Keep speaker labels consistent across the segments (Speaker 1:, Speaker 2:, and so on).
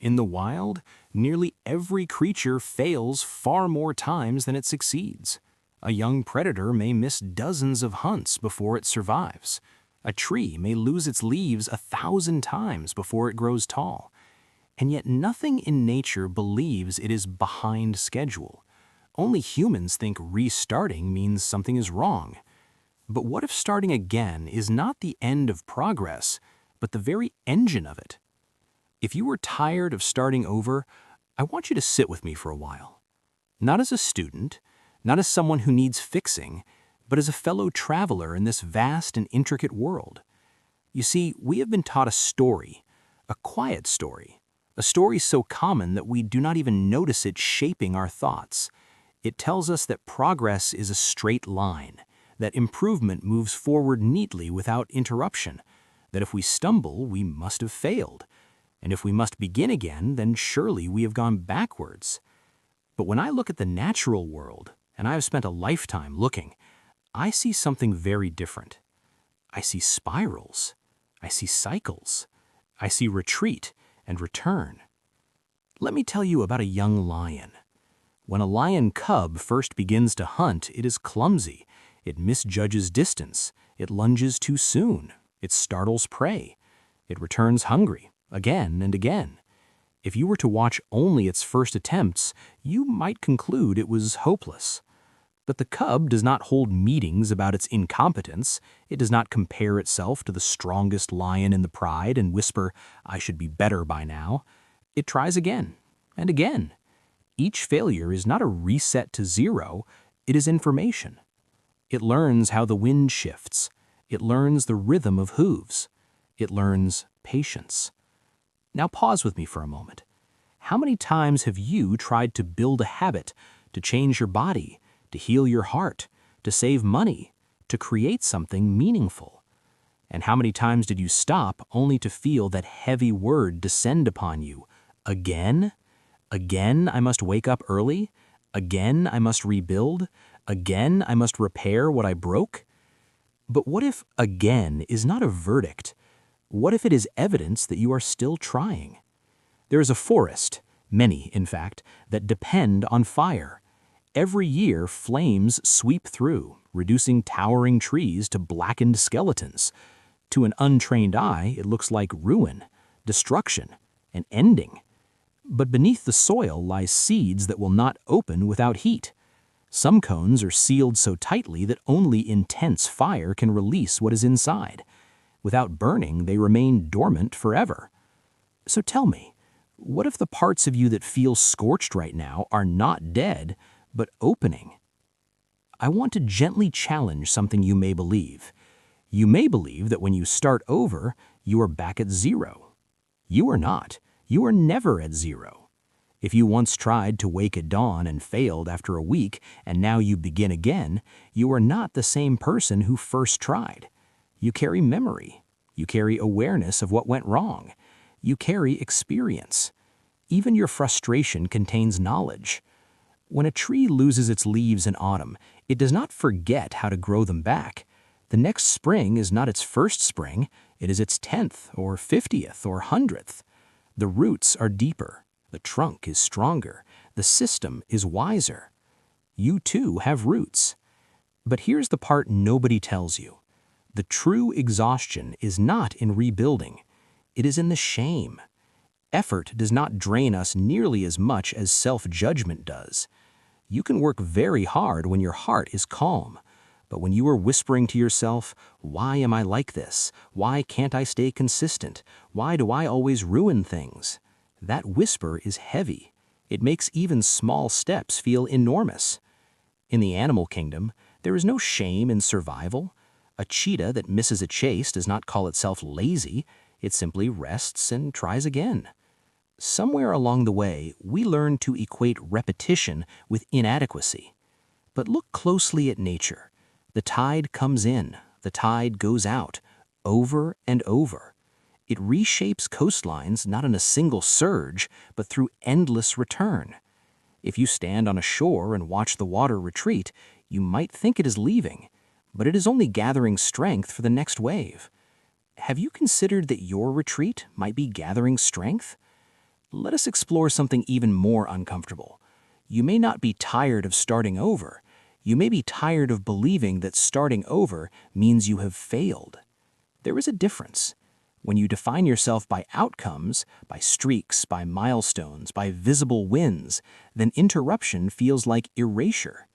Speaker 1: In the wild, nearly every creature fails far more times than it succeeds. A young predator may miss dozens of hunts before it survives. A tree may lose its leaves 1,000 times before it grows tall. And yet nothing in nature believes it is behind schedule. Only humans think restarting means something is wrong. But what if starting again is not the end of progress, but the very engine of it? If you were tired of starting over, I want you to sit with me for a while. Not as a student, not as someone who needs fixing, but as a fellow traveler in this vast and intricate world. You see, we have been taught a story, a quiet story, a story so common that we do not even notice it shaping our thoughts. It tells us that progress is a straight line, that improvement moves forward neatly without interruption, that if we stumble, we must have failed, and if we must begin again, then surely we have gone backwards. But when I look at the natural world, and I have spent a lifetime looking, I see something very different. I see spirals. I see cycles. I see retreat and return. Let me tell you about a young lion. When a lion cub first begins to hunt, it is clumsy. It misjudges distance. It lunges too soon. It startles prey. It returns hungry, again and again. If you were to watch only its first attempts, you might conclude it was hopeless. But the cub does not hold meetings about its incompetence. It does not compare itself to the strongest lion in the pride and whisper, "I should be better by now." It tries again and again. Each failure is not a reset to zero, it is information. It learns how the wind shifts. It learns the rhythm of hooves. It learns patience. Now pause with me for a moment. How many times have you tried to build a habit, to change your body, to heal your heart, to save money, to create something meaningful? And how many times did you stop only to feel that heavy word descend upon you? Again? Again I must wake up early? Again I must rebuild? Again I must repair what I broke? But what if again is not a verdict? What if it is evidence that you are still trying? There is a forest, many in fact, that depend on fire. Every year flames sweep through, reducing towering trees to blackened skeletons. To an untrained eye, it looks like ruin, destruction, an ending. But beneath the soil lie seeds that will not open without heat. Some cones are sealed so tightly that only intense fire can release what is inside. Without burning, they remain dormant forever. So tell me, what if the parts of you that feel scorched right now are not dead, but opening? I want to gently challenge something you may believe. You may believe that when you start over, you are back at zero. You are not. You are never at zero. If you once tried to wake at dawn and failed after a week, and now you begin again, you are not the same person who first tried. You carry memory. You carry awareness of what went wrong. You carry experience. Even your frustration contains knowledge. When a tree loses its leaves in autumn, it does not forget how to grow them back. The next spring is not its first spring, it is its 10th or 50th or 100th. The roots are deeper, the trunk is stronger, the system is wiser. You too have roots. But here's the part nobody tells you. The true exhaustion is not in rebuilding, it is in the shame. Effort does not drain us nearly as much as self-judgment does. You can work very hard when your heart is calm, but when you are whispering to yourself, "Why am I like this? Why can't I stay consistent? Why do I always ruin things?" That whisper is heavy. It makes even small steps feel enormous. In the animal kingdom, there is no shame in survival. A cheetah that misses a chase does not call itself lazy. It simply rests and tries again. Somewhere along the way, we learn to equate repetition with inadequacy. But look closely at nature. The tide comes in, the tide goes out, over and over. It reshapes coastlines not in a single surge, but through endless return. If you stand on a shore and watch the water retreat, you might think it is leaving, but it is only gathering strength for the next wave. Have you considered that your retreat might be gathering strength? Let us explore something even more uncomfortable. You may not be tired of starting over. You may be tired of believing that starting over means you have failed. There is a difference. When you define yourself by outcomes, by streaks, by milestones, by visible wins, then interruption feels like erasure.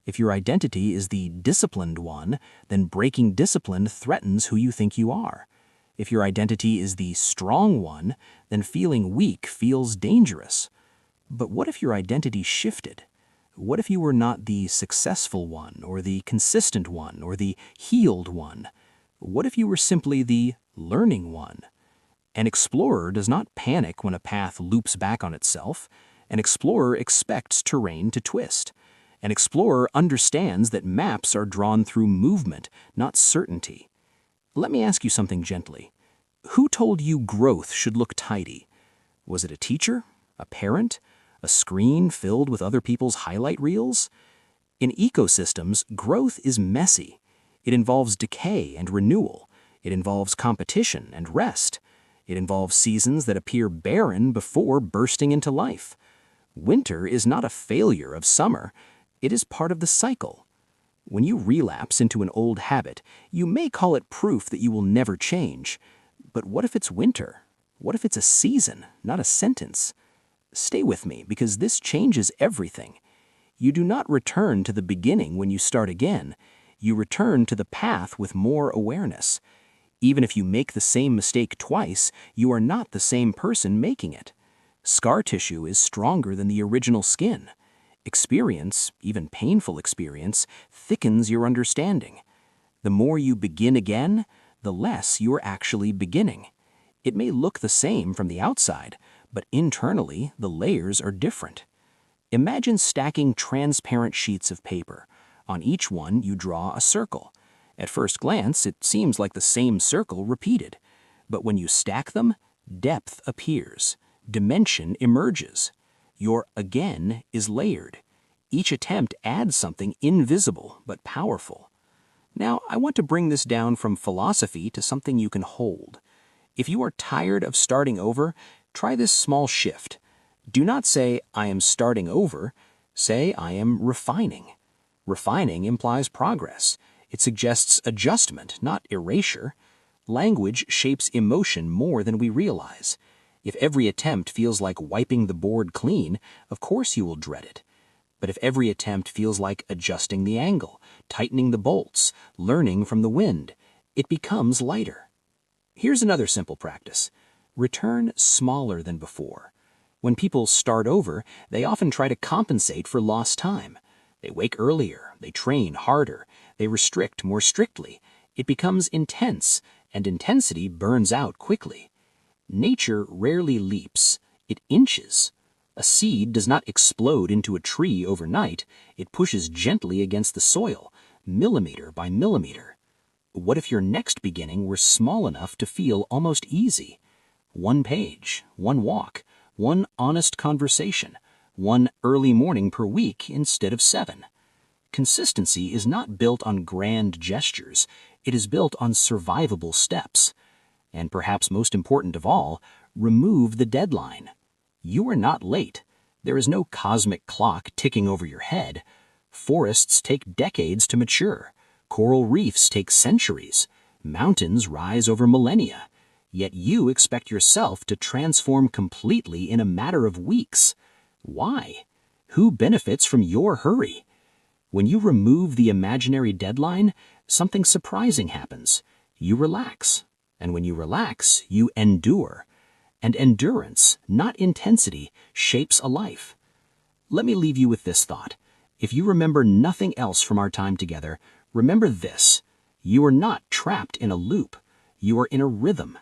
Speaker 1: If your identity is the disciplined one, then breaking discipline threatens who you think you are. If your identity is the strong one, then feeling weak feels dangerous. But what if your identity shifted? What if you were not the successful one, or the consistent one, or the healed one? What if you were simply the learning one? An explorer does not panic when a path loops back on itself. An explorer expects terrain to twist. An explorer understands that maps are drawn through movement, not certainty. Let me ask you something gently. Who told you growth should look tidy? Was it a teacher? A parent? A screen filled with other people's highlight reels? In ecosystems, growth is messy. It involves decay and renewal. It involves competition and rest. It involves seasons that appear barren before bursting into life. Winter is not a failure of summer. It is part of the cycle. When you relapse into an old habit, you may call it proof that you will never change. But what if it's winter? What if it's a season, not a sentence? Stay with me, because this changes everything. You do not return to the beginning when you start again. You return to the path with more awareness. Even if you make the same mistake twice, you are not the same person making it. Scar tissue is stronger than the original skin. Experience, even painful experience, thickens your understanding. The more you begin again, the less you are actually beginning. It may look the same from the outside, but internally the layers are different. Imagine stacking transparent sheets of paper. On each one you draw a circle. At first glance, it seems like the same circle repeated. But when you stack them, depth appears. Dimension emerges. Your again is layered. Each attempt adds something invisible but powerful. Now, I want to bring this down from philosophy to something you can hold. If you are tired of starting over, try this small shift. Do not say, "I am starting over." Say, "I am refining." Refining implies progress. It suggests adjustment, not erasure. Language shapes emotion more than we realize. If every attempt feels like wiping the board clean, of course you will dread it. But if every attempt feels like adjusting the angle, tightening the bolts, learning from the wind, it becomes lighter. Here's another simple practice. Return smaller than before. When people start over, they often try to compensate for lost time. They wake earlier, they train harder, they restrict more strictly. It becomes intense, and intensity burns out quickly. Nature rarely leaps, it inches. A seed does not explode into a tree overnight, it pushes gently against the soil, millimeter by millimeter. What if your next beginning were small enough to feel almost easy? One page, one walk, one honest conversation, one early morning per week instead of 7. Consistency is not built on grand gestures, it is built on survivable steps. And perhaps most important of all, remove the deadline. You are not late. There is no cosmic clock ticking over your head. Forests take decades to mature. Coral reefs take centuries. Mountains rise over millennia. Yet you expect yourself to transform completely in a matter of weeks. Why? Who benefits from your hurry? When you remove the imaginary deadline, something surprising happens. You relax. And when you relax, you endure. And endurance, not intensity, shapes a life. Let me leave you with this thought. If you remember nothing else from our time together, remember this. You are not trapped in a loop. You are in a rhythm.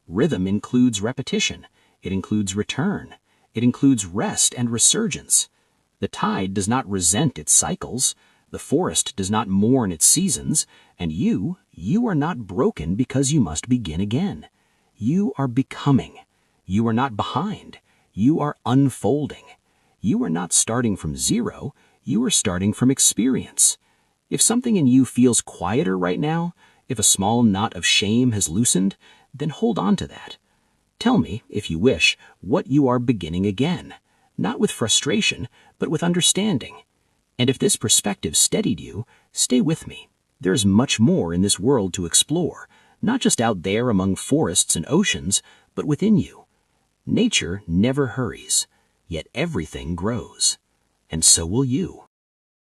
Speaker 1: Rhythm includes repetition. It includes return. It includes rest and resurgence. The tide does not resent its cycles. The forest does not mourn its seasons. And you are not broken because you must begin again. You are becoming. You are not behind. You are unfolding. You are not starting from zero. You are starting from experience. If something in you feels quieter right now, if a small knot of shame has loosened, then hold on to that. Tell me, if you wish, what you are beginning again, not with frustration, but with understanding. And if this perspective steadied you, stay with me. There's much more in this world to explore, not just out there among forests and oceans, but within you. Nature never hurries, yet everything grows. And so will you.